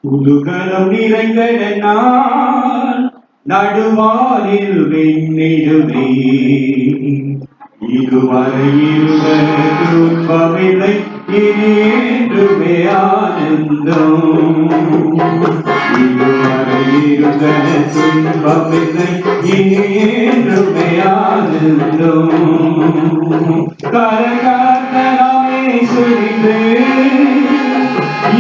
புதுகலம் நிறைந்தன நான் நடுவானில் வெண்ணிடுவே. இதுவரை இருந்த துன்பமில்லை, இனி என்றுமே ஆனந்தம். இதுவரை இருந்த துன்பமில்லை, இனி என்றுமே ஆனந்தம். கரகாட்டலாமே சுரிந்து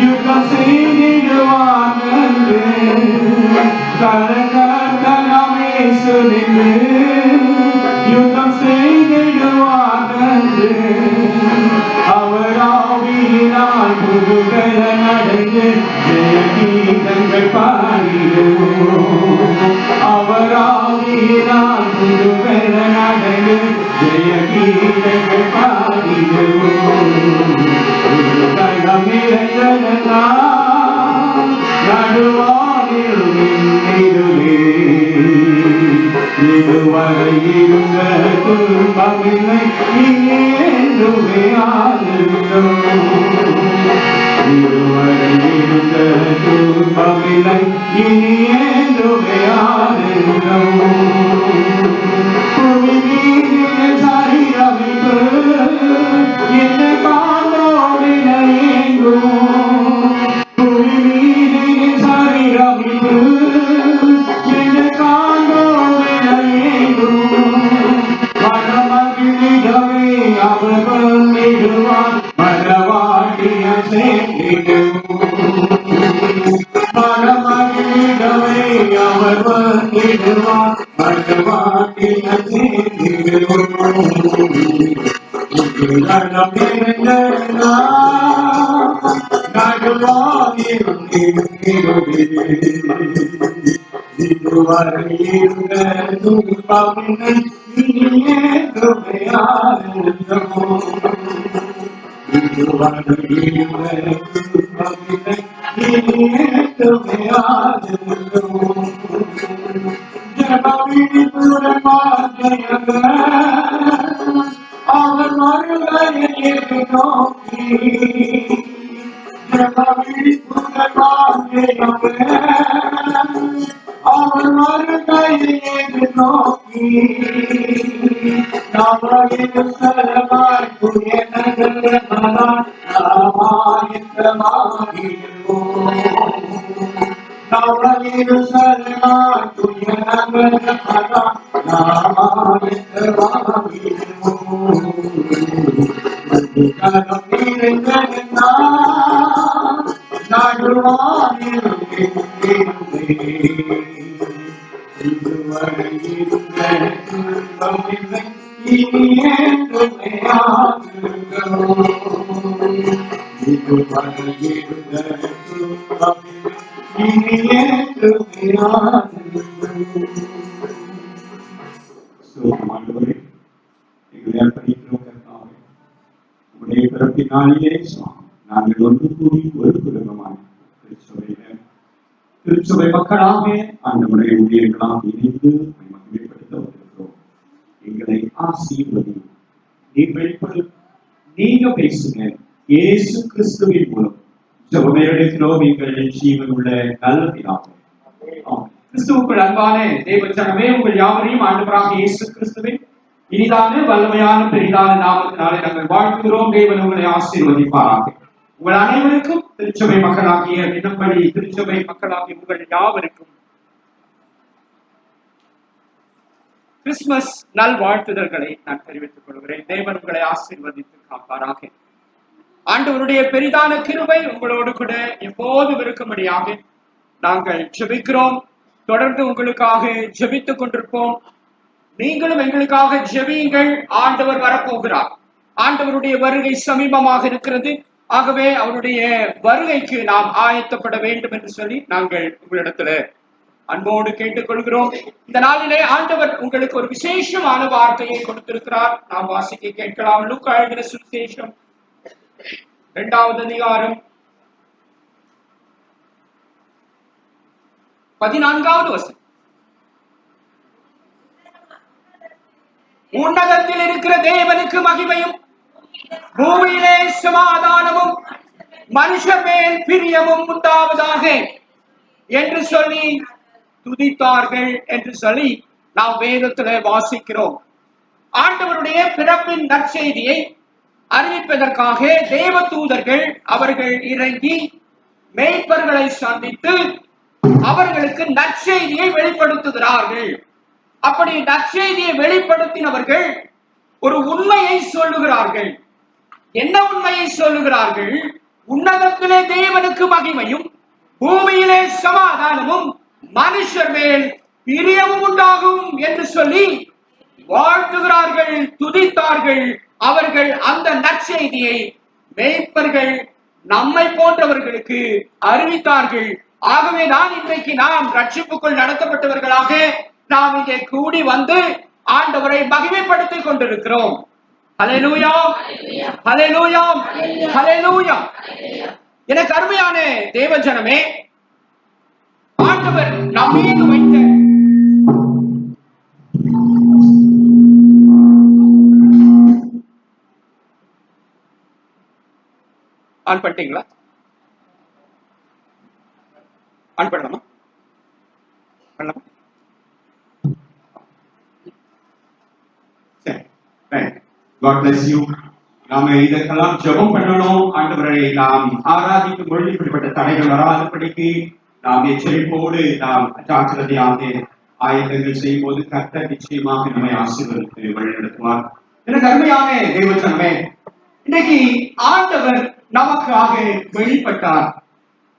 யுகம் செய்திடுவான் என்று. கரகாட்டலாமே சுரிந்து யுகம் செய்திடுவான் என்று. அவர் ஆவியினால் புதுகல நடந்து ஜெய கீதங்கள் பாடிடுவோம். அவர் ஆவியினால் புதுகல நடந்து ஜெய கீதங்கள் பாடிடுவோம். புதுகலம் நிறைந்தன நடுவானில் நின்றிடுவே. இதுவரை இருந்த துன்பமில்லை, இனி என்றுமே ஆனந்தம். இதுவரை இருந்த துன்பமில்லை, இனி என்றுமே ஆனந்தம். புவி மீதில் சரீரமிப்பு என்னை காணோடின எங்கும். புவி மீதில் சரீரமிப்பு என்னை காணோடின எங்கும். மனமகிழ்ந்திடவே அவர் வந்திடுவார், மனவாட்டிய சேர்ந்திடுவோம். மனமகிழ்ந்திடவே அவர் வந்திடுவார், மனவாட்டிய சேர்ந்திடுவோம். புதுகலம் நிறைந்தன நடுவானில் நின்றிடுவே. இதுவரை இருந்த துன்பமில்லை, இனி என்றுமே ஆனந்தம். இதுவரை இருந்த துன்பமில்லை, இனி என்றுமே ஆனந்தம். ஜனவிழிப்புடன் வாழ்ந்தவர் அவர் மறுமையை நோக்கி. ஜனவிழிப்புடன் வாழ்ந்தவர் அவர் மறுமையை நோக்கி. நாமாயிருந்தமாய் புதிய நகரமாய் நாமாயிருந்தமாகிடுவோம். நாமாயிருந்தமாய் புதிய நகரமாய் நாமாயிருந்தமாகிடுவோம். புதுகலம் நிறைந்தன நடுவானில் நின்றிடுவே. இதுவரை இருந்த துன்பமில்லை, இனி என்றுமே ஆனந்தம். இதுவரை இருந்த துன்பமில்லை, இனி என்றுமே ஆனந்தம். சோமாண்டவரே, எங்களை அர்ப்பணிக்கிறோம் கர்த்தாவே. உடைய பிறப்பினாலேயே நாங்கள் ஒன்று கூடி ஒரு குடும்பமாய் திருச்சபை மக்களாக ஆண்டவரை ஊழியர்களாக இணைந்து மகிமைப்படுத்த வருகிறோம். எங்களை ஆசீர்வதி. நீங்க பேசுங்க. இயேசு கிறிஸ்துவின் மூலம் ஜெபம் எடுக்கிறோம் எங்கள் ஜீவன் உள்ள நல்ல பிதாவே. கிறிஸ்துவுக்குள் அன்பான தேவ ஜனமே, உங்கள் யாவரையும் ஆண்டவராக இயேசு கிறிஸ்துவின் இனிதான வல்லமையான பெரிதான நாமத்தினாலே நாங்கள் வாழ்த்துகிறோம். தேவன் உங்களை ஆசீர்வதிப்பாராக. உங்கள் அனைவருக்கும் திருச்சபை மக்களாகிய தினப்படி திருச்சபை மக்களாகிய உங்கள் யாவருக்கும் கிறிஸ்துமஸ் நல் வாழ்த்துதல்களை நான் தெரிவித்துக் கொள்கிறேன். தேவன் உங்களை ஆசீர்வதித்து காப்பாராக. ஆண்டவருடைய பெரிதான கிருபை உங்களோடு கூட எப்போதும் இருக்கும்படியாக நாங்கள் ஜெபிக்கிறோம். தொடர்ந்து உங்களுக்காக ஜெபித்துக் கொண்டிருப்போம். நீங்களும் எங்களுக்காக ஜெபியுங்கள். ஆண்டவர் வரப்போகிறார். ஆண்டவருடைய வருகை சமீபமாக இருக்கிறது. ஆகவே அவருடைய வருகைக்கு நாம் ஆயத்தப்பட வேண்டும் என்று சொல்லி நாங்கள் உங்களிடத்துல அன்போடு கேட்டுக்கொள்கிறோம். இந்த நாளிலே ஆண்டவர் உங்களுக்கு ஒரு விசேஷமான வார்த்தையை கொடுத்திருக்கிறார். நாம் வாசிக்க கேட்கலாம். லூக்கா எழுதின சுவிசேஷம் 2வது அதிகாரம் 14வது வசனம். உன்னதத்தில் இருக்கிற தேவனுக்கு மகிமையும் பூமியிலே சமாதானமும் மனுஷர் மேல் பிரியமும் உண்டாவதாக என்று சொல்லி துதித்தார்கள் என்று சொல்லி நாம் வேதத்திலே வாசிக்கிறோம். ஆண்டவருடைய பிறப்பின் நற்செய்தியை அறிவிப்பதற்காக தேவ தூதர்கள் அவர்கள் இறங்கி மேய்ப்பர்களை சந்தித்து அவர்களுக்கு நற்செய்தியை வெளிப்படுத்துகிறார்கள். அப்படி நற்செய்தியை வெளிப்படுத்தினவர்கள் ஒரு உண்மையை சொல்லுகிறார்கள். என்ன உண்மையை சொல்லுகிறார்கள்? உன்னதத்திலே தேவனுக்கு மகிமையும் பூமியிலே சமாதானமும் மனுஷர் மேல் பிரியமும் உண்டாகும் என்று சொல்லி வாழ்த்துகிறார்கள், துதித்தார்கள். அவர்கள் அந்த நற்செய்தியை மேய்ப்பர்கள் நம்மை போன்றவர்களுக்கு அறிவித்தார்கள். ஆகவே தான் இன்றைக்கு நாம் ரட்சிப்புக்குள் நடத்தப்பட்டவர்களாக நாம் இங்கே கூடி வந்து ஆண்டவரை மகிமைப்படுத்திக் கொண்டிருக்கிறோம். ஹல்லேலூயா, ஹல்லேலூயா, ஹல்லேலூயா. எனக்கு அருமையான தேவஜனமே, ஆண்டவர் நம் மீது வைத்த ஆன் பண்ணிட்டீங்களா? ஆன் பண்ணலாமா? பண்ணலாமா? God bless you. நாம இதற்கெல்லாம் ஜெபம் பண்ணணும். ஆண்டவரை நாம் ஆராதிக்கும் பொழுது இப்படிப்பட்ட தடைகள் வராதபடிக்கு நாம் எச்சரிப்போடு நாம் ஜாக்கிரதையாக ஆயத்தங்கள் செய்யும் போது கர்த்தர் நிச்சயமாக நம்மை ஆசீர்வதித்து வழிநடத்துவார். எனக்கு அருமையான தேவஜனமே, இன்னைக்கு ஆண்டவர் நமக்காக வெளிப்பட்டார்.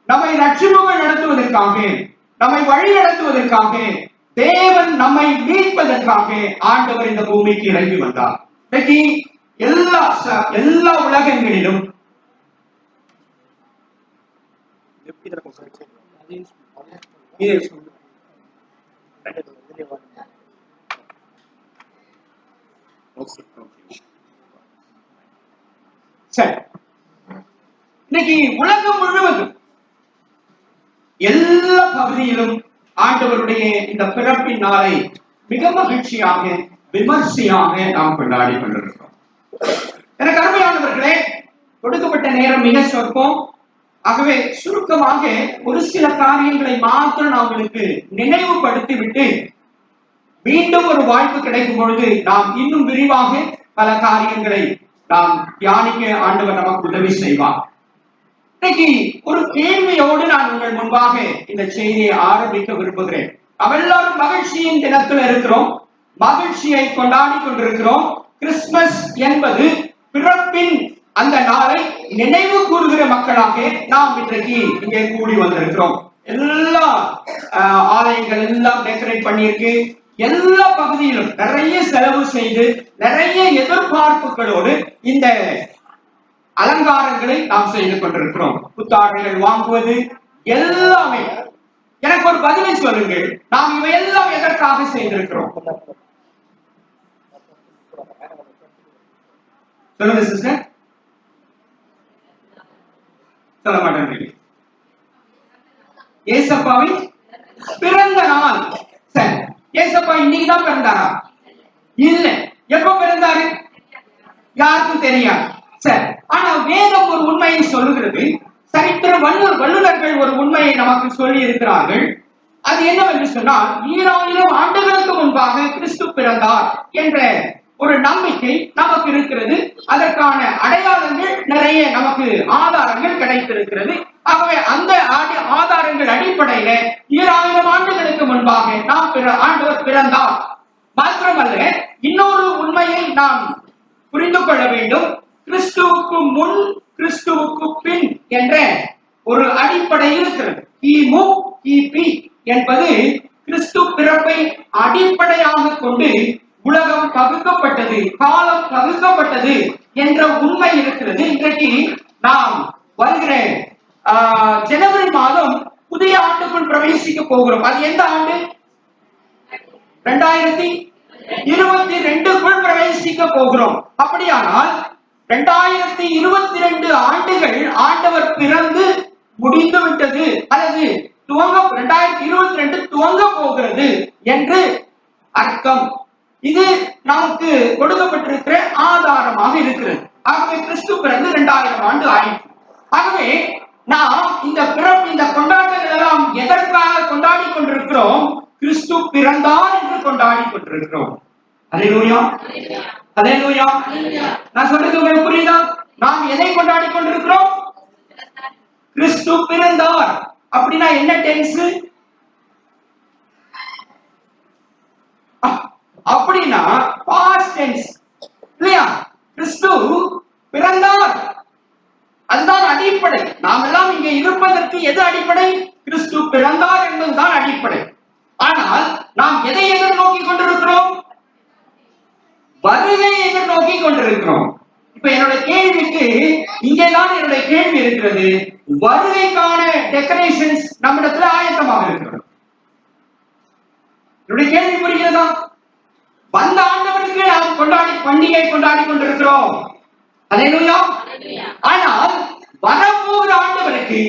நம்மை ரட்சிப்புகள் நடத்துவதற்காக, நம்மை வழி நடத்துவதற்காக, தேவன் நம்மை மீட்பதற்காக ஆண்டவர் இந்த பூமிக்கு இறங்கி வந்தார். இன்னைக்கு எல்லா உலகங்களிலும் இன்னைக்கு உலகம் முழுவதும் எல்லா பகுதியிலும் ஆண்டவருடைய இந்த பிறப்பின் நாளை மிக மகிழ்ச்சியாக விமர்சையாக நாம் கொண்டாடி கொண்டிருக்கிறோம். எனக்கு அருமையானவர்களே, கொடுக்கப்பட்ட நேரம் மிக சொற்பம். ஆகவே சுருக்கமாக ஒரு சில காரியங்களை மாத்திரம் நான் உங்களுக்கு நினைவுபடுத்தி விட்டு மீண்டும் ஒரு வாய்ப்பு கிடைக்கும் பொழுது நாம் இன்னும் விரிவாக பல காரியங்களை நாம் தியானிக்க ஆண்டவர் நமக்கு உதவி செய்வார். இன்னைக்கு ஒரு கேள்வியோடு நான் உங்கள் முன்பாக இந்த செய்தியை ஆரம்பிக்க விரும்புகிறேன். அவெல்லாரும் மகிழ்ச்சியின் தினத்தில் இருக்கிறோம், மகிழ்ச்சியை கொண்டாடி கொண்டிருக்கிறோம். கிறிஸ்துமஸ் என்பது பிறப்பின் அந்த நாளை நினைவு கூறுகிற மக்களாக நாம் இன்றைக்கு இங்கே கூடி வந்திருக்கிறோம். எல்லா ஆலயங்கள் எல்லாம் டெக்கரேட் பண்ணியிருக்கு. எல்லா பகுதியிலும் நிறைய செலவு செய்து நிறைய எதிர்பார்ப்புகளோடு இந்த அலங்காரங்களை நாம் செய்து கொண்டிருக்கிறோம். புத்தாடைகள் வாங்குவது எல்லாமே. எனக்கு ஒரு பதிலை சொல்லுங்கள், நாம் இவையெல்லாம் எதற்காக செய்திருக்கிறோம்? சொல்லுங்க சிஸ்டர். சொல்ல மாட்டேன். ஏசப்பாவின் பிறந்த நாள். சரி, ஏசப்பா இன்னைக்குதான் பிறந்தாரா? இல்ல. எப்ப பிறந்தாரு? யாருக்கும் தெரியாது. சரி, ஆனா வேதம் ஒரு உண்மையை சொல்லுகிறது. சரித்திர வல்லுநர்கள் ஒரு உண்மையை நமக்கு சொல்லி இருக்கிறார்கள். அது என்னவென்று சொன்னால், 2000 ஆண்டுகளுக்கு முன்பாக கிறிஸ்து பிறந்தார் என்ற ஒரு நம்பிக்கை நமக்கு இருக்கிறது. அதற்கான அடையாளங்கள் நிறைய நமக்கு ஆதாரங்கள் கிடைத்திருக்கிறது. ஆகவே அந்த ஆதாரங்கள் அடிப்படையில 2000 ஆண்டுகளுக்கு முன்பாக நாம் ஆண்டவர் பிறந்தார். மாத்திரமல்ல, இன்னொரு உண்மையை நாம் புரிந்து கொள்ள வேண்டும். கிறிஸ்துவுக்கு முன் கிறிஸ்துவுக்கு பின் என்ற ஒரு அடிப்படை இருக்கிறது. கிமு கிபி என்பது கிறிஸ்து பிறப்பை அடிப்படையாக கொண்டு உலகம் பகுக்கப்பட்டது, காலம் பகுக்கப்பட்டது என்ற உண்மை இருக்கிறது. இன்றைக்கு நாம் வருகிற ஜனவரி மாதம் புதிய ஆண்டுக்குள் பிரவேசிக்க போகிறோம். அது எந்த ஆண்டு? 2022க்குள் பிரவேசிக்க போகிறோம். அப்படியானால் 2022 ஆண்டுகள் ஆண்டவர் பிறந்து முடிந்து விட்டது அல்லது 2022 துவங்க போகிறது என்று அர்த்தம். இது நமக்கு கொடுக்கப்பட்டிருக்கிற ஆதாரமாக இருக்கிறது. ஆகவே கிறிஸ்து பிறந்து 2000 ஆண்டு ஆயிற்று. ஆகவே நாம் இந்த பிறப்பு, இந்த கொண்டாட்டங்கள் எல்லாம் எதற்காக கொண்டாடி கொண்டிருக்கிறோம்? கிறிஸ்து பிறந்தார் என்று கொண்டாடி கொண்டிருக்கிறோம். அல்லேலூயா, அல்லேலூயா. நான் சொல்றது உங்களுக்கு புரியுதா? நாம் எதை கொண்டாடி கொண்டிருக்கிறோம்? கிறிஸ்து பிறந்தார். அப்படின்னா என்ன டென்ஸ்? அப்படின்னா பாஸ்ட் டென்ஸ் இல்லையா? கிறிஸ்து பிறந்தார், அதுதான் அடிப்படை. நாம் எல்லாம் இங்கே இருப்பதற்கு எது அடிப்படை? கிறிஸ்து பிறந்தார் என்பதுதான் அடிப்படை. ஆனால் நாம் எதை எதிர்நோக்கி கொண்டிருக்கிறோம்? வருகையை எதிர்நோக்கி கொண்டிருக்கிறோம். இப்ப என்னுடைய கேள்விக்கு இங்கேதான் என்னுடைய கேள்வி இருக்கிறது. வருகைக்கான டெக்கரேஷன்ஸ் நம்மிடத்துல ஆயத்தமாக இருக்கிறது. என்னுடைய கேள்வி புரிகிறதா? வந்த ஆண்டவருக்கு நாம் பண்டிகை கொண்டாடி கொண்டிருக்கிறோம். அல்லேலூயா. ஆனால் வரப்போகிற ஆண்டவருக்கு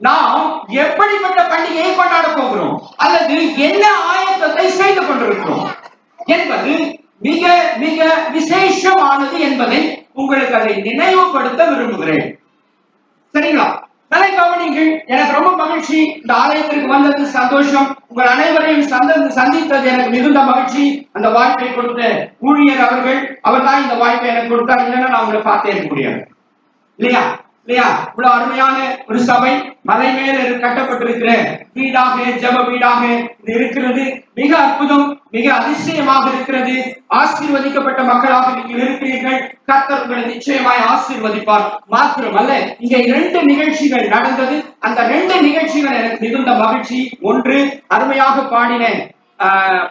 நாம் எப்படிப்பட்ட பண்டிகையை கொண்டாட போகிறோம், அல்லது என்ன ஆயத்தத்தை செய்து கொண்டிருக்கிறோம் என்பது மிக மிக விசேஷமானது என்பதை உங்களுக்கு அதை நினைவுபடுத்த விரும்புகிறேன். சரிங்களா? நல்ல கவனிங்கள். எனக்கு ரொம்ப மகிழ்ச்சி, இந்த ஆலயத்திற்கு வந்தது சந்தோஷம். உங்கள் அனைவரையும் சந்தித்தது எனக்கு மிகுந்த மகிழ்ச்சி. அந்த வாய்ப்பை கொடுத்த ஊழியர் அவர் தான் இந்த வாய்ப்பை எனக்கு கொடுத்தார். இல்லைன்னா நான் உங்களை பார்த்தே இருக்க முடியாது. இல்லையா? இவ்வளவு அருமையான ஒரு சபை மலை மேல கட்டப்பட்டிருக்கிற வீடாக, ஜெப வீடாக இது இருக்கிறது. மிக அற்புதம், மிக அதிசயமாக இருக்கிறது. ஆசீர்வதிக்கப்பட்ட மக்களாக நீங்கள் இருக்கிறீர்கள். கர்த்தர் உங்களை நிச்சயமாய் ஆசீர்வதிப்பார். மாத்திரமல்ல, இங்கே 2 நிகழ்ச்சிகள் நடந்தது. அந்த 2 நிகழ்ச்சிகள் எனக்கு மிகுந்த மகிழ்ச்சி. ஒன்று, அருமையாக பாடின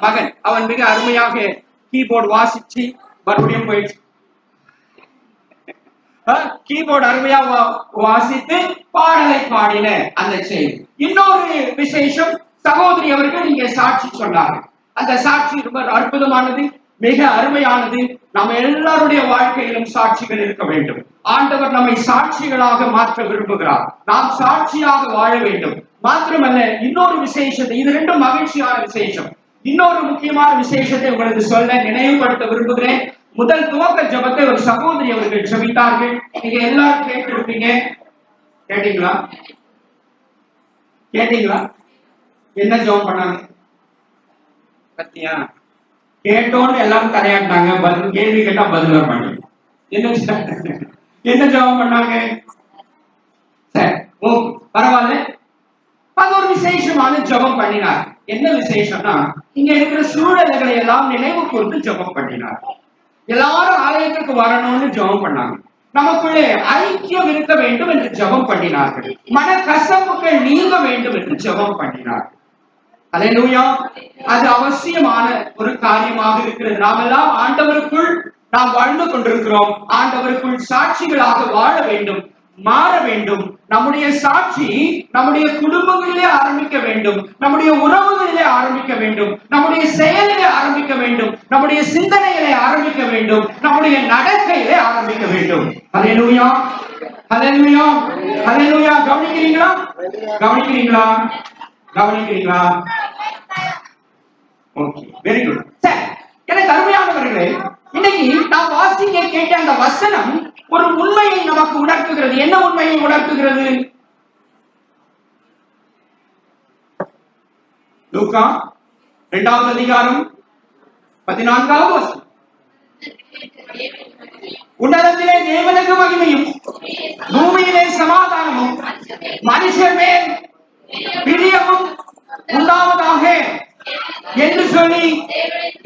மகன், அவன் மிக அருமையாக கீபோர்டு வாசிச்சு மறுபடியும் போயிடுச்சு. கீபோர்டு அருமையா வாசித்து பாடலை பாடின அந்த செய்தி. இன்னொரு விசேஷம், சகோதரி அவர்கள் இங்கே சாட்சி சொன்னார்கள். அந்த சாட்சி ரொம்ப அற்புதமானது, மிக அருமையானது. நம்ம எல்லாருடைய வாழ்க்கையிலும் சாட்சிகள் இருக்க வேண்டும். ஆண்டவர் நம்மை சாட்சிகளாக மாற்ற விரும்புகிறார். நாம் சாட்சியாக வாழ வேண்டும். மாத்திரமல்ல, இன்னொரு விசேஷத்தை, இது 2 மகிழ்ச்சியான விசேஷம். இன்னொரு முக்கியமான விசேஷத்தை உங்களுக்கு சொல்ல நினைவுபடுத்த விரும்புகிறேன். முதல் துவக்க ஜெபத்தை ஒரு சகோதரி அவர்கள் ஜெபித்தார்கள். நீங்க எல்லாரும் கேட்டிருப்பீங்க. கேட்டீங்களா? என்ன ஜெபம் பண்ணாங்க பத்தியா? கேட்டோன்னு எல்லாரும் தலையாட்டாங்க. பதில் கேள்வி கேட்டா பதில் வர மாட்டேங்க. என்ன ஜெபம் பண்ணாங்க? சரி, ஓகே, பரவாயில்ல. அது ஒரு விசேஷமான ஜெபம் பண்ணினார். என்ன விசேஷம்னா, இங்க இருக்கிற சூழல்களை எல்லாம் நினைவு கூர்ந்து ஜெபம் பண்ணினார். எல்லாரும் ஆலயத்துக்கு வரணும்னு ஜெபம் பண்ணாங்க. நமக்குள்ளே ஐக்கியம் இருக்க வேண்டும் என்று ஜெபம் பண்ணினார்கள். மனக்கசப்புகள் நீங்க வேண்டும் என்று ஜெபம் பண்ணினார்கள். அல்லேலூயா. அது அவசியமான ஒரு காரியமாக இருக்கிறது. நாம் எல்லாம் ஆண்டவருக்குள் நாம் வாழ்ந்து கொண்டிருக்கிறோம். ஆண்டவருக்குள் சாட்சிகளாக வாழ வேண்டும், மாற வேண்டும். நம்முடைய சாட்சி நம்முடைய குடும்பங்களிலே ஆரம்பிக்க வேண்டும், நம்முடைய உறவுகளிலே ஆரம்பிக்க வேண்டும், நம்முடைய செயலிலே ஆரம்பிக்க வேண்டும், நம்முடைய சிந்தனைகளை ஆரம்பிக்க வேண்டும், நம்முடைய நடக்கையிலே ஆரம்பிக்க வேண்டும். அல்லேலூயா, அல்லேலூயா, அல்லேலூயா. கவனிக்கிறீங்களா? Okay, very good. சரி, எனக்கு அருமையானவர்களே, இன்னைக்கு நாம் வாசிக்க கேட்ட அந்த வசனம் ஒரு உண்மையை நமக்கு உணர்த்துகிறது. என்ன உண்மையை உணர்த்துகிறது? லூக்கா 2வது அதிகாரம் 14வது வசனம். உன்னதத்திலே தேவனுக்கு மகிமையும், பூமியிலே சமாதானமும், மனுஷர் மேல் பிரியமும் உண்டாவதாக என்று சொல்லி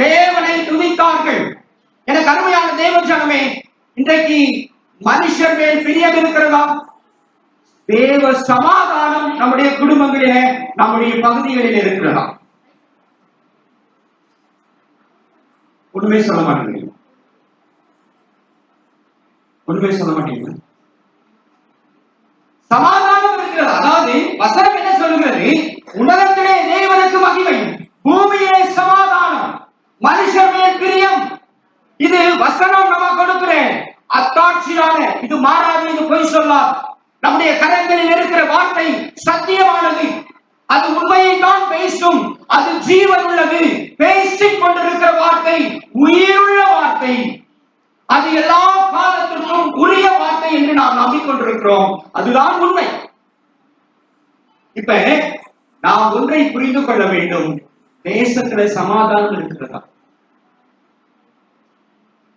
தேவனை துதித்தார்கள். எனக்கு அருமையான தேவ ஜனமே, இன்றைக்கு மனுஷர் மேல் பிரியம் இருக்கிறதா? தேவ சமாதானம் நம்முடைய குடும்பங்களிலே, நம்முடைய பகுதிகளில் இருக்கிறதா? உண்மை சொல்ல மாட்டேங்க. சமாதானம் இருக்கிறது. அதாவது வசனம் என்ன சொல்லுகிறது? உலகத்திலே தேவனுக்கு மகிமை, பூமியிலே சமாதானம், மனுஷர் மேல் பிரியம். இது வசனம் நம்ம கொடுக்கிறேன். அத்தாட்சியான, இது மாறாது, இது பொய் சொல்லாது. நம்முடைய கரங்களில் இருக்கிற வார்த்தை சத்தியமானது. அது உண்மையை தான் பேசும். அது ஜீவன் உள்ளது. பேசிக் கொண்டிருக்கிற வார்த்தை உயிருள்ள வார்த்தை. அது எல்லா காலத்திற்கும் உரிய வார்த்தை என்று நாம் நம்பிக்கொண்டிருக்கிறோம். கொண்டிருக்கிறோம். அதுதான் உண்மை. இப்ப நாம் ஒன்றை புரிந்து கொள்ள வேண்டும். தேசத்துல சமாதானம் இருக்கிறதா?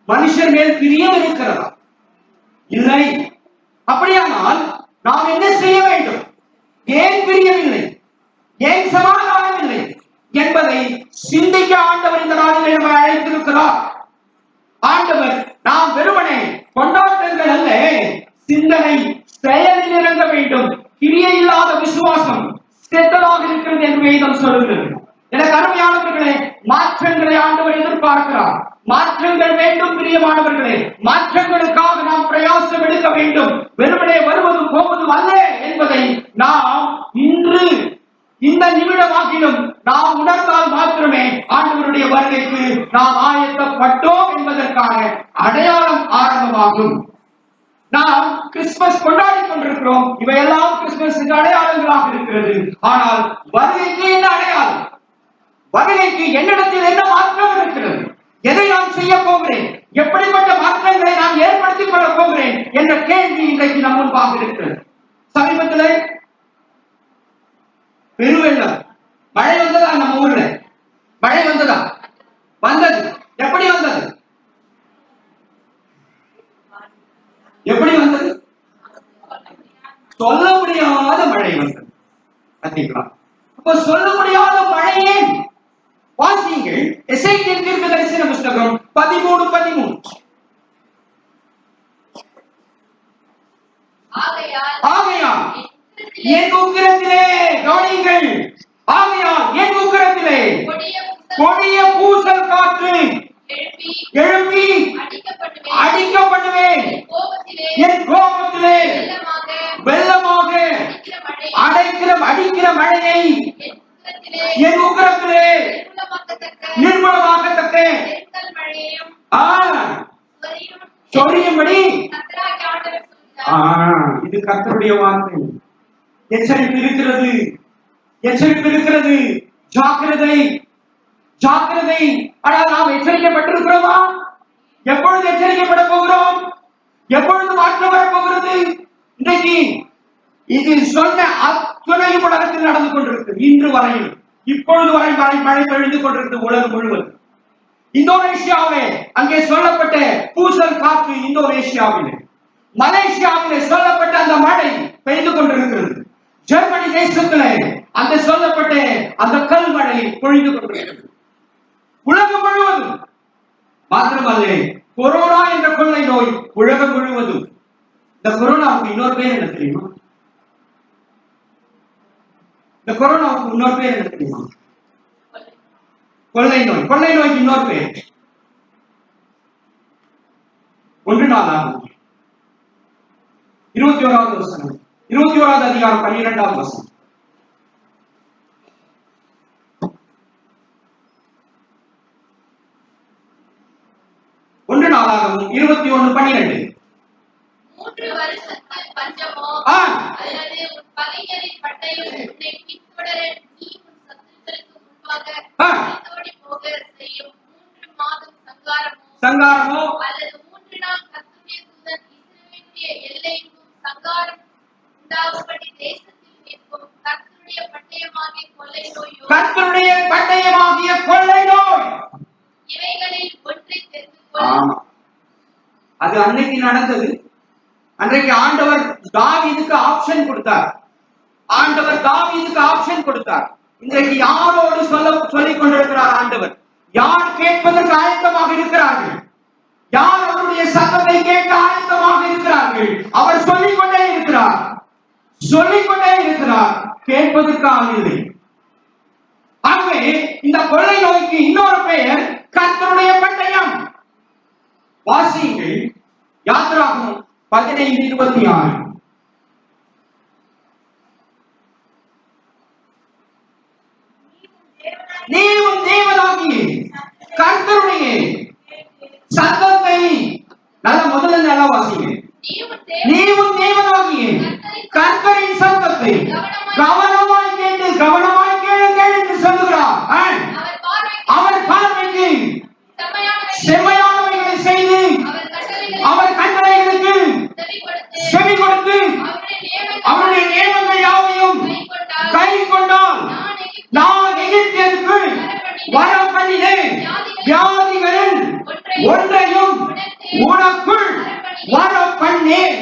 மனுஷர் மேல் பிரியம் இருக்கிறதா? இல்லை. அப்படியானால் நாம் என்ன செய்ய வேண்டும்? ஏன் பிரியமில்லை, ஏன் சமாதானம் இல்லை என்பதை சிந்திக்க ஆண்டவர் இந்த நாளிலே நம்மை அழைத்திருக்கிறார். ஆண்டவர் நாம் வெறுமனே கொண்டாட்டங்கள் அல்ல, சிந்தனை செயலில் இறங்க வேண்டும். கிரியை இல்லாத விசுவாசம் செத்தலாக இருக்கிறது என்று வேதம் சொல்லுகிறது. எனக்கு அருமையானவர்களே, மாற்றங்களை ஆண்டவர் எதிர்பார்க்கிறார். மாற்றங்கள் வேண்டும் பிரியமானவர்களே. மாற்றங்களுக்காக நாம் பிரயாசம் எடுக்க வேண்டும். வெறுமனே வருவதும் போவதும் அல்ல என்பதை நாம் இன்று இந்த நிமிடமாகிலும் நாம் உணர்ந்தால் மாத்திரமே ஆண்டவருடைய வருகைக்கு நாம் ஆயத்தப்பட்டோம் என்பதற்கான அடையாளம் ஆரம்பமாகும். நாம் கிறிஸ்துமஸ் கொண்டாடி கொண்டிருக்கிறோம். இவையெல்லாம் கிறிஸ்துமஸுக்கு அடையாளங்களாக இருக்கிறது. ஆனால் வருகைக்கு என்ன அடையாளம்? வருகைக்கு என்னிடத்தில் என்ன மாற்றம் இருக்கிறது? எதை நான் செய்ய போகிறேன்? எப்படிப்பட்ட மாற்றங்களை நான் ஏற்படுத்திக் கொள்ள போகிறேன் என்ற கேள்வி இன்றைக்கு நம் முன்பாக இருக்கிறது. சமீபத்தில் பெருவெள்ளம் மழை வந்ததா? நம்ம ஊர்ல மழை வந்ததா? வந்தது. எப்படி வந்தது? எப்படி வந்தது? சொல்ல முடியாத மழை வந்தது. பார்த்தீங்களா? அப்ப சொல்ல முடியாத மழையே. வாசியுங்கள் எசேக்கியேல் தீர்க்கதரிசன புத்தகம் 13:13. ஆகையால் என் உக்கிரத்திலே, கவனியுங்கள், ஆகையால் என் உக்கிரத்திலே கொடிய பூசல் காற்று எழுப்பி அடிக்கப்படுவேன். என் கோபத்திலே வெள்ளமாக அடிக்கிற மழையை என் உக்கிரத்திலே நிர்மூலமாக்கத்தக்க சொரியும்படி. இது கர்த்தருடைய வார்த்தை. எச்சரிப்பு இருக்கிறது, எச்சரிப்பு இருக்கிறது. ஜாக்கிரதை, ஜாக்கிரதை. ஆனால் நாம் எச்சரிக்கப்பட்டிருக்கிறோமா? எப்பொழுது எச்சரிக்கப்பட போகிறோம்? எப்பொழுது மாற்றம் வரப்போகிறது? இன்றைக்கு இது சொன்ன அத்துணையும் உலகத்தில் நடந்து கொண்டிருக்கு. இன்று வரையில், இப்பொழுது வரை மழை பெய்து கொண்டிருக்கு உலகம் முழுவதும். இந்தோனேஷியாவிலே அங்கே சொல்லப்பட்ட பூசல் காற்று, இந்தோனேஷியாவிலே, மலேசியாவிலே சொல்லப்பட்ட அந்த மழை பெய்து கொண்டிருக்கிறது. ஜெர்மனி தேசத்திலே அந்த சொல்லப்பட்ட அந்த கல் மழை பொழிந்து கொண்டிருக்கிறது. உலகம் முழுவதும். மாத்திரமல்ல, கொரோனா என்ற கொள்ளை நோய் உலகம் முழுவதும். இந்த கொரோனாவுக்கு இன்னொரு பேர் என்ன தெரியுமா? இந்த கொரோனாவுக்கு இன்னொரு பேர் என்ன தெரியுமா? கொள்ளை நோய். கொள்ளை நோய்க்கு இன்னொரு பேர் 1 நாளாகும் 21வது வசனம், 21வது அதிகாரம் 12வது வசனம். ஒன்று நாளாகவும் 21:12. 3 வருஷத்தில் பஞ்சமோ அல்லது உன் பகைஞரின் பட்டயம் உன்னை பின்தொடர நீ உன் சத்துருக்களுக்கு முன்பாக ஓடி போக செய்யும் 3 மாதம் சங்காரமோ அல்லது 3 நாள் கர்த்தருடைய தூதன் இஸ்ரவேலுடைய எல்லைக்கும் சங்காரம் உண்டாகும்படி தேசத்தில் நிற்கும் கர்த்தருடைய பட்டயமாகிய கொள்ளை நோயோ. கர்த்தருடைய பட்டயமாகிய கொள்ளை நோய். இவைகளில் ஒன்றை தெரிந்து கொள். அது அன்னைக்கு நடந்தது. அன்றைக்கு ஆண்டவர் தாவீதுக்கு ஆப்ஷன் கொடுத்தார். ஆண்டவர் தாவீதுக்கு ஆப்ஷன் கொடுத்தார். இன்றைக்கு யாரோடு சொல்லிக் கொண்டிருக்கிறார் ஆண்டவர்? யார் கேட்பதற்கு ஆயத்தமாக இருக்கிறார்கள்? யார் அவருடைய சத்தத்தை கேட்க ஆயத்தமாக இருக்கிறார்கள்? அவர் சொல்லிக்கொண்டே இருக்கிறார், சொல்லிக்கொண்டே இருக்கிறார். கேட்பதற்கு ஆள் இல்லை. ஆகவே இந்த கொள்ளை நோய்க்கு இன்னொரு பெயர் கர்த்தருடைய பட்டயம். வாசியுங்கள் யாத்திராகமம் 15:26. நீ உன் தேவனாகிய கர்த்தருடைய சத்தத்தை, நல்லா முதல்ல நல்லா வாசிங்க. நீ உன் தேவனாகிய கர்த்தரின் சத்தத்தை கவனமாய் கேட்டு, கவனமாய் கேளு என்று சொல்லுகிறார். அவர் பார்வைக்கு செம்மையானவைகளை செய்து அவர் கட்டளைகளுக்கு செவி கொடுத்து உனக்குள் வர பண்ணேன்.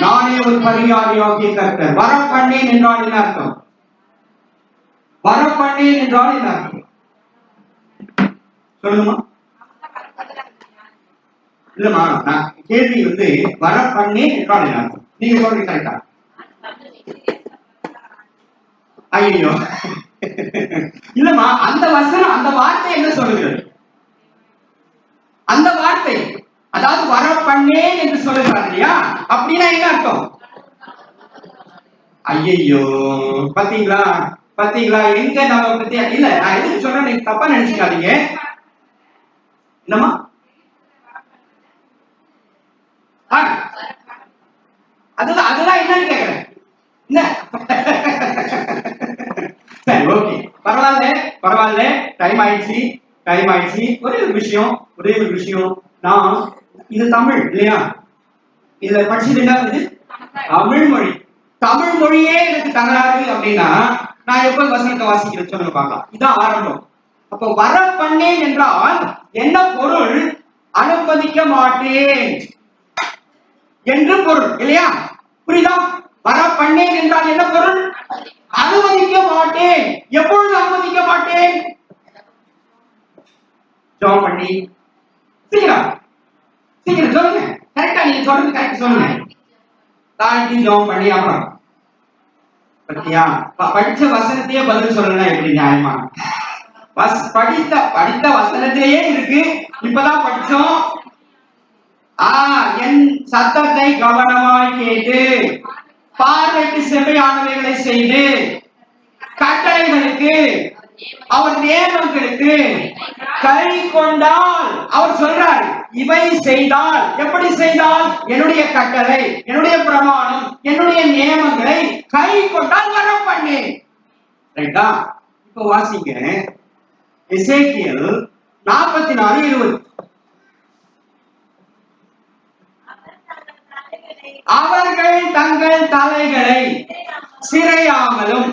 நானே ஒரு பரிகாரியாகிய கர்த்தர். வர பண்ணேன் என்றால் என்ன அர்த்தம்? வர பண்ணேன் என்றால் என்ன அர்த்தம் சொல்லுமா? இல்லமா, நான் கேள்வி வர பண்ணேன் என்றால் என்ன அர்த்தம்? நீங்க சொல்றீங்க கரெக்டா? ஐயோ இல்லமா, அந்த வசனம், அந்த வார்த்தை என்ன சொல்லுகிறது? அந்த வார்த்தை அதாவது வர பண்ணேன் என்று சொல்லுகிறார் இல்லையா? அப்படின்னா என்ன அர்த்தம்? ஐயோ, பாத்தீங்களா பாத்தீங்களா, எங்க நம்ம பத்தியா இல்ல. நான் எதுக்கு சொல்றேன், நீங்க தப்பா நினைச்சுக்காதீங்க. என்னமா? அதுதான் அதுதான் என்னன்னு கேக்குறேன். இல்ல சரி, ஓகே, பரவாயில்ல பரவாயில்ல. டைம் ஆயிடுச்சு டைம் ஆயிடுச்சு. ஒரே ஒரு விஷயம். நான் இது தமிழ் இல்லையா? இதுல படிச்சது என்ன? தமிழ் மொழி. தமிழ் மொழியே எனக்கு தகராறு அப்படின்னா நான் எப்ப வசனத்தை வாசிக்கிறேன் சொல்லுங்க பார்க்கலாம். இதான் ஆரம்பம். அப்போ வர பண்ணேன் என்றால் என்ன பொருள்? அனுமதிக்க மாட்டேன் என்று பொருள் இல்லையா? புரியுதா? வர பண்ணேன் என்றால் என்ன பொருள்? அனுமதிக்க மாட்டேன். எப்பொழுது அனுமதிக்க மாட்டேன்? ஜெபம் பண்ணி. சீக்கிரம் சொல்லுங்க. கரெக்டா நீங்க சொல்றது கரெக்ட் சொல்லுங்க. தாண்டி ஜெபம் பண்ணி அப்புறம் பத்தியா படிச்ச வசனத்தையே பதில் சொல்லலாம் எப்படி நியாயமா? படித்த வசனத்திலேயே இருக்கு. இப்பதான் படிச்சோம். என் சத்தத்தை கவனமாய் கேட்டு பார்வைக்கு செவையானவைகளை செய்து கட்டளைகளுக்கு அவர் நியமங்களுக்கு கை கொண்டால், அவர் சொல்றார் இவை செய்தால். எப்படி செய்தால்? என்னுடைய கட்டளை, என்னுடைய பிரமாணம், என்னுடைய நியமங்களை கை கொண்டால் வர பண்ணேன். ரைட்டா? இப்ப வாசிங்க எசேக்கியேல் 44:20. அவர்கள் தங்கள் தலைகளை சிறையாமலும்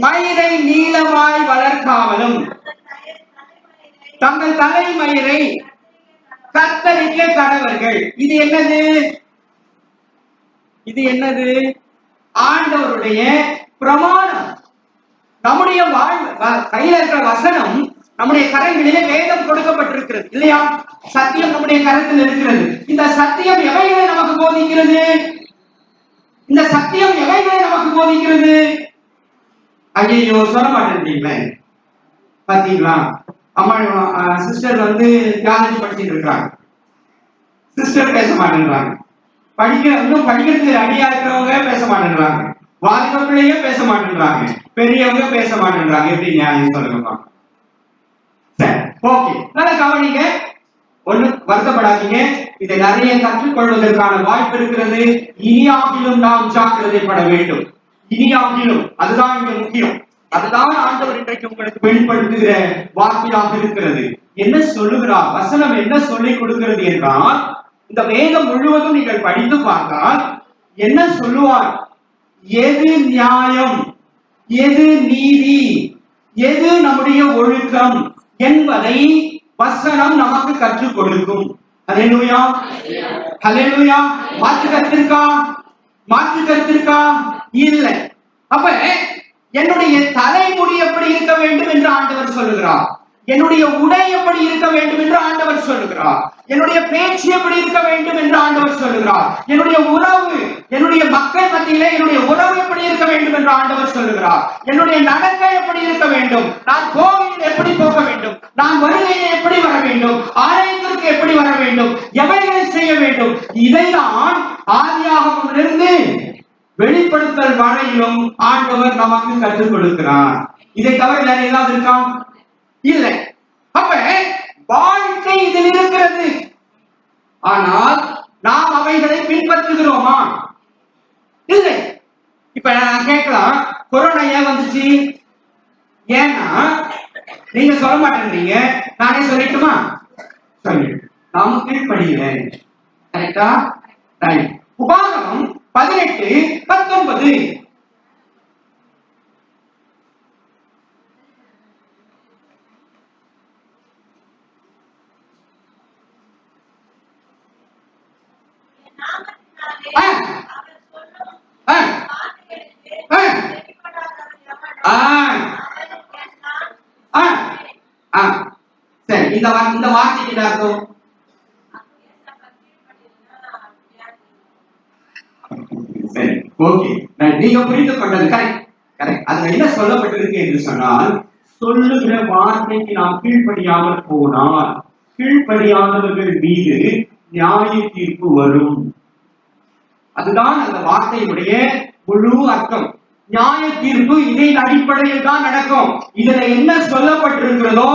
மயிரை நீளமாய் வளர்க்காமலும் தங்கள் தலைமயிரை கத்தரிக்க கடவர்கள். இது என்னது? ஆண்டவருடைய பிரமாணம். நம்முடைய கையில இருக்கிற வசனம், நம்முடைய கரங்களிலே வேதம் கொடுக்கப்பட்டிருக்கிறது இல்லையா? சத்தியம் நம்முடைய கரத்தில் இருக்கிறது. இந்த சத்தியம் எவைகளை நமக்கு போதிக்கிறது? ஐயோ, சொல்ல மாட்டேன்றீங்களே. பாத்தீங்களா? அம்மா சிஸ்டர் தியாலஜி படிச்சுட்டு இருக்காங்க. சிஸ்டர் பேச மாட்டேன்றாங்க. படிக்கிறதுக்கு ரெடியா இருக்கிறவங்க பேச மாட்டேன்றாங்க. வாலிபர்களையே பேச மாட்டேன்றாங்க. பெரியவங்க பேச மாட்டேன்றாங்க. எப்படி நியாயம் சொல்லுங்க? சரி, ஓகே, நல்லா கவனிங்க. ஒண்ணு வருத்தப்படாதீங்க. இதை நிறைய கற்றுக்கொள்வதற்கான வாய்ப்பு இருக்கிறது. இனியாகிலும் நாம் ஜாக்கிரதைப்பட வேண்டும். இனியாகிலும், அதுதான் இங்க முக்கியம். அதுதான் ஆண்டவர் இன்றைக்கு உங்களுக்கு வெளிப்படுத்துகிற வார்த்தையாக இருக்கிறது. என்ன சொல்லுகிறார் வசனம்? என்ன சொல்லிக் கொடுக்கிறது என்றால், இந்த வேதம் முழுவதும் நீங்கள் படித்து பார்த்தால் என்ன சொல்லுவார்? எது நியாயம், எது நீதி, எது நம்முடைய ஒழுக்கம் என்பதை வசனம் நமக்கு கற்றுக் கொடுக்கும். ஹல்லேலூயா, ஹல்லேலூயா. மாற்று கருத்திற்கா? இல்லை. அப்ப என்னுடைய தலைமுடி எப்படி இருக்க வேண்டும் என்று ஆண்டவர் சொல்லுகிறார். என்னுடைய உடை எப்படி இருக்க வேண்டும் என்று ஆண்டவர் சொல்லுகிறார். என்னுடைய பேச்சு எப்படி இருக்க வேண்டும் என்று ஆண்டவர் சொல்லுகிறார். என்னுடைய உறவு, என்னுடைய மக்கள் மத்தியிலே என்னுடைய உறவு எப்படி இருக்க வேண்டும் என்று ஆண்டவர் சொல்லுகிறார். என்னுடைய நடக்கை எப்படி இருக்க வேண்டும், நான் கோவிலில் எப்படி போக வேண்டும், நான் வருகையை எப்படி வர வேண்டும், ஆலயத்திற்கு எப்படி வர வேண்டும், எவைகளை செய்ய வேண்டும், இதைதான் ஆதியாகமத்திலிருந்து வெளிப்படுத்தல் வரையிலும் ஆண்டவர் நமக்கு கற்றுக் கொடுக்கிறார். இதை தவிர வேற ஏதாவது இருக்கா? இல்லை. அப்ப வாழ்க்கை இதில் இருக்கிறது. ஆனால் நாம் அவைகளை பின்பற்றுகிறோமா? இல்லை. இப்ப நான் கேட்கலாம், கொரோனா ஏன் வந்துச்சு? ஏன்னா நீங்க சொல்ல மாட்டேன்றீங்க, நானே சொல்லிட்டுமா? சொல்லி நாம கீழ்ப்படியல. கரெக்டா? உபாகமம் 18:19. இந்த வார்த்தைக்கு என்ன அர்த்தம்? சரி, ஓகே, நீங்க புரிந்து கொண்டது கரெக்ட். அதுல என்ன சொல்லப்பட்டிருக்கு என்று சொன்னால், சொல்லுகிற வார்த்தைக்கு நாம் கீழ்ப்படியாமல் போனால் கீழ்ப்படியாதவர்கள் மீது நியாய தீர்ப்பு வரும். அதுதான் அந்த வார்த்தையுடைய முழு அர்த்தம். நியாய தீர்ப்பு இதன் அடிப்படையில் தான் நடக்கும். இதுல என்ன சொல்லப்பட்டிருக்கிறதோ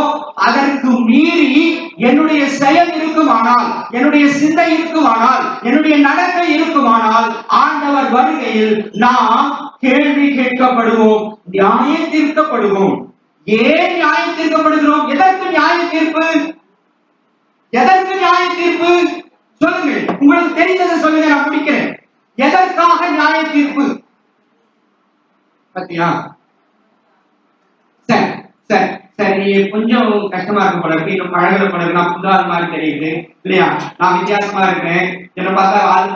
அதற்கு மீறி என்னுடைய செயல் இருக்குமானால், என்னுடைய சிந்தை இருக்குமானால், என்னுடைய நடத்தை இருக்குமானால், ஆண்டவர் வருகையில் நாம் கேள்வி கேட்கப்படுவோம், நியாய தீர்க்கப்படுவோம். ஏன் நியாய தீர்க்கப்படுகிறோம்? எதற்கு நியாய தீர்ப்பு? எதற்கு நியாய தீர்ப்பு? சொல்லுங்க, உங்களுக்கு தெரிந்ததை சொல்லுங்க, நான் முடிக்கிறேன். எதற்காக நியாய தீர்ப்பு? பத்தியா? சரி சரி சரி, கொஞ்சம் கஷ்டமா இருக்கும் போல இருக்கு, இன்னும் பழகிற பழகு, நான் புதால் மாதிரி தெரியுது இல்லையா, நான் வித்தியாசமா இருக்கேன், என்ன பார்த்தா ஆள்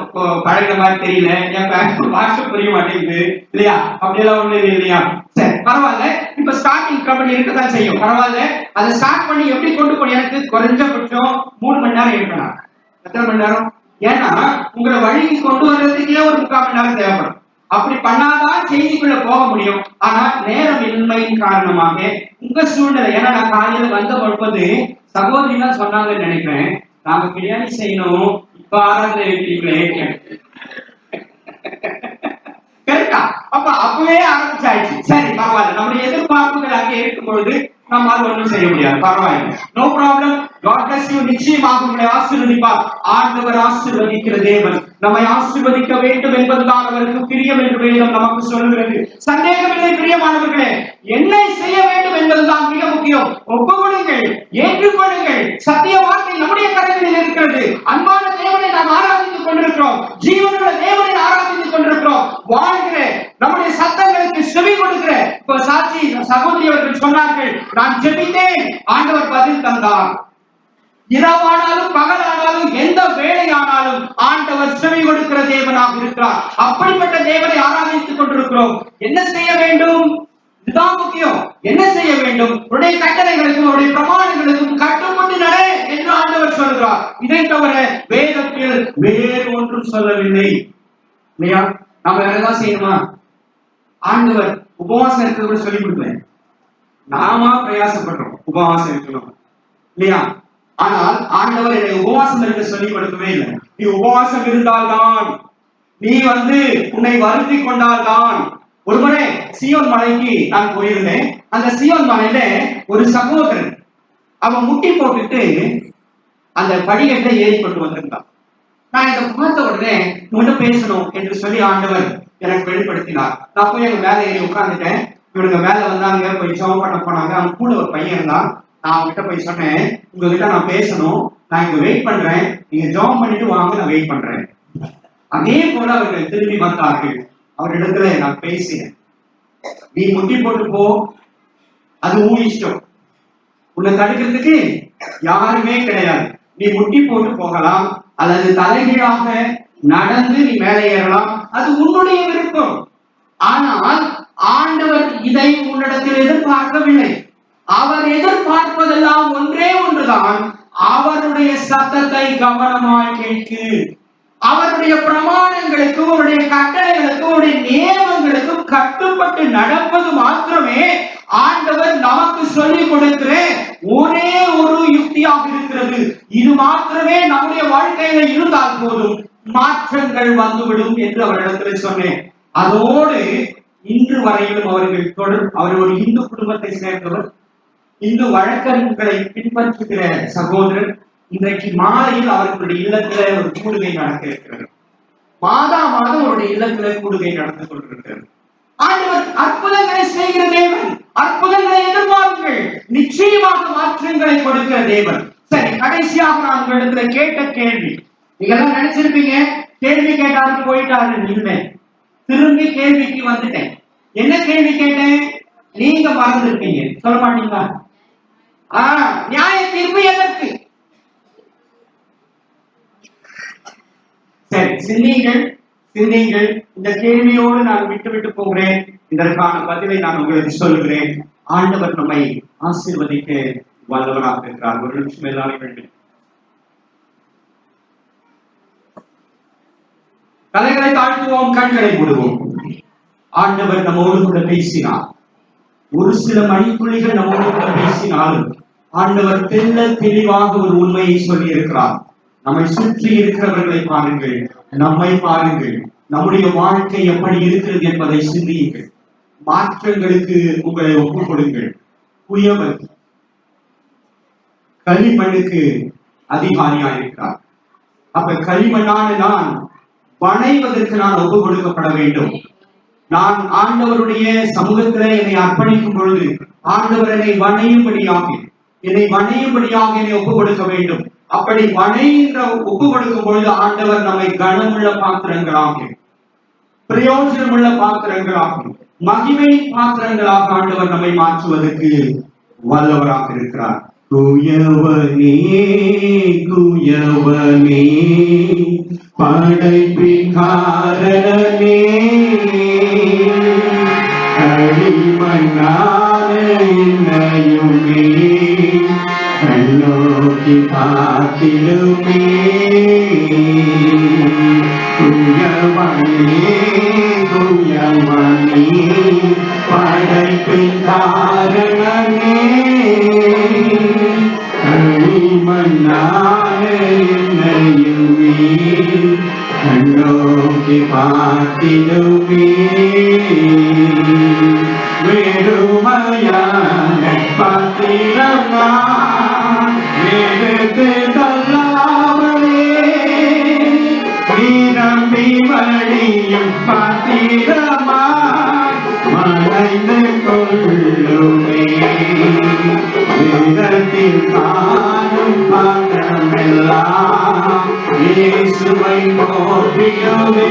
பழகிற மாதிரி தெரியல, என் பாஷை புரிய மாட்டேங்குது இல்லையா, அப்படியெல்லாம் ஒண்ணு இல்லையா. சரி, பரவாயில்ல, இப்ப ஸ்டார்டிங் ட்ரபிள் இருக்கதான் செய்யும், பரவாயில்ல. அதை ஸ்டார்ட் பண்ணி எப்படி கொண்டு போய், எனக்கு குறைஞ்சபட்சம் 3 மணி நேரம் இருக்கணும். எத்தனை மணி நேரம்? ஏன்னா உங்களை வழிக்கு கொண்டு வர்றதுக்கே ஒரு 3/4 மணி நேரம் தேவைப்படும். அப்படி பண்ணாதான் செய்திக்குள்ள போக முடியும். ஆனா நேரம் இன்மையின் காரணமாக உங்க சூழ்நிலை, ஏன்னா நான் காலையில வந்த பொழுது சகோதரி தான் சொன்னாங்கன்னு நினைக்கிறேன், நாங்க பிரியாணி செய்யணும், இப்ப ஆராதனை இருக்கிறீங்களே. கரெக்டா? அப்பவே ஆரம்பிச்சாச்சு. சரி, பரவாயில்ல, நம்முடைய எதிர்பார்ப்புகள் அங்கே இருக்கும் பொழுது நம்மால் ஒன்றும் செய்ய முடியாது, பரவாயில்லை, no problem. God bless you. நிச்சயமாக உங்களை ஆசீர்வதிப்பார். ஆண்டவர் ஆசீர்வதிக்கிற தேவன். நம்மை ஆசீர்வதிக்க வேண்டும் என்பதுதான் அவருக்கு பிரியம் என்று வேதம் நமக்கு சொல்லுகிறது. சந்தேகமில்லை பிரியமானவர்களே, என்ன செய்ய வேண்டும் என்பதுதான் மிக முக்கியம். ஒப்புக்கொடுங்கள், ஏற்றுக்கொள்ளுங்கள். சத்திய வார்த்தை நம்முடைய கரங்களில் இருக்கிறது. அன்பான தேவனை நாம் ஆராதித்துக் கொண்டிருக்கிறோம், ஜீவனுள்ள தேவனை ஆராதித்துக் கொண்டிருக்கிறோம். வாழ்கிற நம்முடைய சத்தங்களுக்கு செவி கொடுக்கிற இப்ப சாட்சி சகோதரி அவர்கள் சொன்னார்கள், நான் ஜெபித்தேன், ஆண்டவர் பதில் தந்தார். இரவானாலும் பகலானாலும் எந்த வேலையானாலும் ஆண்டவர் செவி கொடுக்கிற தேவனாக இருக்கிறார். அப்படிப்பட்ட தேவனை ஆராதித்துக் கொண்டிருக்கிறோம். என்ன செய்ய வேண்டும்? இதுதான் முக்கியம். என்ன செய்ய வேண்டும்? உடைய கட்டளைகளுக்கும் உடைய பிரமாணங்களுக்கும் கட்டுப்பட்டு நட என்று ஆண்டவர் சொல்கிறார். இதை தவிர வேதத்தில் வேறு ஒன்றும் சொல்லவில்லை இல்லையா? நம்ம வேற ஏதாவது செய்யணுமா? ஆண்டவர் உபவாசம் இருக்கிறது சொல்லி கொடுப்பேன், நாம பிரயாசப்படுறோம் உபவாசம் இருக்கணும் இல்லையா? ஆனால் ஆண்டவர் என்னை உபவாசம் இருக்க சொல்லிக் கொடுக்கவே இல்லை. நீ உபவாசம் இருந்தால்தான், நீ உன்னை வருத்தி கொண்டால்தான். ஒரு முறை சியோன் மலைக்கு நான் போயிருந்தேன். அந்த சியோன் மலையில ஒரு சகோதரன் அவன் முட்டி போட்டுட்டு அந்த படிக்கட்டை ஏறி கொண்டு வந்திருந்தான். நான் இதை பார்த்த உடனே உங்கள்கிட்ட பேசணும் என்று சொல்லி ஆண்டவர் எனக்கு வெளிப்படுத்தினார். நான் போய் எங்க மேல ஏறி உட்கார்ந்துட்டேன். இவனுங்க மேல வந்தாங்க, போய் ஜெபம் பண்ண போனாங்க. அவன் கூட ஒரு பையன் இருந்தான். நான் அவங்ககிட்ட போய் சொன்னேன், உங்ககிட்ட நான் பேசணும், நான் இங்க வெயிட் பண்றேன், நீங்க ஜெபம் பண்ணிட்டு வாங்க, நான் வெயிட் பண்றேன். அதே போல அவர்கள் திரும்பி வந்தார்கள். அவரிடத்துல நான் பேசினேன், நீ முட்டி போட்டு போ, அது உன் இஷ்டம், உன்னை தடுக்கிறதுக்கு யாருமே கிடையாது. நீ முட்டி போட்டு போகலாம், அல்லது தலைகீழாக நடந்து நீ மேலே ஏறலாம், அது உன்னுடைய விருப்பம். ஆனால் ஆண்டவர் இதை உன்னிடத்தில் எதிர்பார்க்கவில்லை. அவர் எதிர்பார்ப்பதெல்லாம் ஒன்றே ஒன்றுதான், அவருடைய சத்தத்தை கவனமாய் கேட்கு. அவருடைய பிரமாணங்களுக்கும் அவருடைய கட்டளைகளுக்கும் அவருடைய நியமங்களுக்கும் கட்டுப்பட்டு நடப்பது மாத்திரமே ஆண்டவர் நமக்கு சொல்லிக் கொடுக்கிற ஒரே ஒரு யுக்தியாக இருக்கிறது. இது மாத்திரமே நம்முடைய வாழ்க்கையில இருந்தால் போதும், மாற்றங்கள் வந்துவிடும் என்று அவரிடத்தில் சொன்னேன். அதோடு இன்று வரையிலும் அவர் ஒரு இந்து குடும்பத்தை சேர்ந்தவர், இந்து வழக்கங்களை பின்பற்றுகிற சகோதரர். இன்றைக்கு மாலையில் அவர்களுடைய இல்லத்துல ஒரு கூடுகை நடக்க இருக்கிறது. மாதம் அவருடைய இல்லத்துல கூடுகை நடந்து கொண்டிருக்கிறது. ஆண்டவர் அற்புதங்களை செய்கிற தேவன், அற்புதங்களை எதிர்பார்ங்கள், நிச்சயமாக மாற்றங்களை கொடுக்கிற தேவன். சரி, கடைசியாக நான் உங்களிடத்துல கேட்ட கேள்வி, நீங்க எல்லாம் நினைச்சிருப்பீங்க கேள்வி கேட்டாரு போயிட்டாரு. இல்லை, திரும்பி கேள்விக்கு வந்துட்டேன். என்ன கேள்வி கேட்டேன்? நீங்க மறந்துருப்பீங்க, சொல்ல மாட்டீங்களா? நியாய தீர்ப்பு எதற்கு? சரி, சிந்திங்கள். இந்த கேள்வியோடு நான் விட்டு போகிறேன். இதற்கான பதிலை நான் உங்களுக்கு சொல்லுகிறேன். ஆண்டவர் நம்மை ஆசீர்வதிக்க வல்லவராக இருக்கிறார். ஒரு நிமிஷம் எல்லாரும் வேண்டும். தலைகளை தாழ்த்துவோம், கண்களை மூடுவோம். ஆண்டவர் நம்மோடு கூட பேசினார். ஒரு சில மணித்துளிகள் நம்மோடு கூட பேசினாலும் ஆண்டவர் தெல்ல தெளிவாக ஒரு உண்மையை சொல்லி இருக்கிறார். நம்மை சுற்றி இருக்கிறவர்களை பாருங்கள், நம்மை பாருங்கள், நம்முடைய வாழ்க்கை எப்படி இருக்கிறது என்பதை சிந்தியுங்கள். மாற்றங்களுக்கு உங்களை ஒப்புக் கொடுங்கள். புயவர் களிமண்ணுக்கு அதிகாரியா இருக்கிறார். அப்ப களிமண்ணான நான் வணைவதற்கு நான் ஒப்புக் கொடுக்கப்பட வேண்டும். நான் ஆண்டவருடைய சமூகத்திலே என்னை அர்ப்பணிக்கும் பொழுது ஆண்டவர் என்னை வணையும்படியாக என்னை ஒப்புக் கொடுக்க வேண்டும். அப்படி வணைகின்ற ஒப்புக் கொடுக்கும் பொழுது ஆண்டவர் நம்மை கனமுள்ள பாத்திரங்களாக, பிரயோஜனமுள்ள பாத்திரங்களாக, மகிமை பாத்திரங்களாக ஆண்டவர் நம்மை மாற்றுவதற்கு வல்லவராக இருக்கிறார். குயவனே குயவனே படைப்பின் காரணனே, களிமண்ணான என்னையுமே கண்ணோக்கி பார்த்திடுமே. குயவனே குயவனே படைப்பின் காரணனே, களிமண்ணான என்னையுமே கண்ணோக்கி பார்த்திடுமே. வெறுமையான பாத்திரமா எடுத்து தள்ளாமலே, நிரம்பி வழியும் பாத்திரமா மறைந்து கொள்ளுமே. வேதத்தில் காணும் பாத்திரமெல்லாம் இயேசுவை போற்றிடுமே.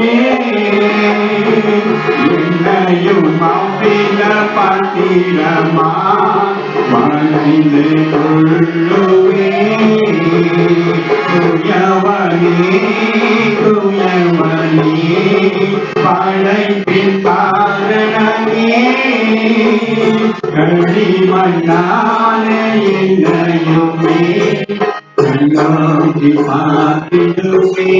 என்னையும் அவ்வித பாத்திரமா மறைந்து கொள்ளுமே. குயவனே குயவனே படைப்பின் காரணனே, களிமண்ணான என்னையுமே கண்ணோக்கி பார்த்திடுமே.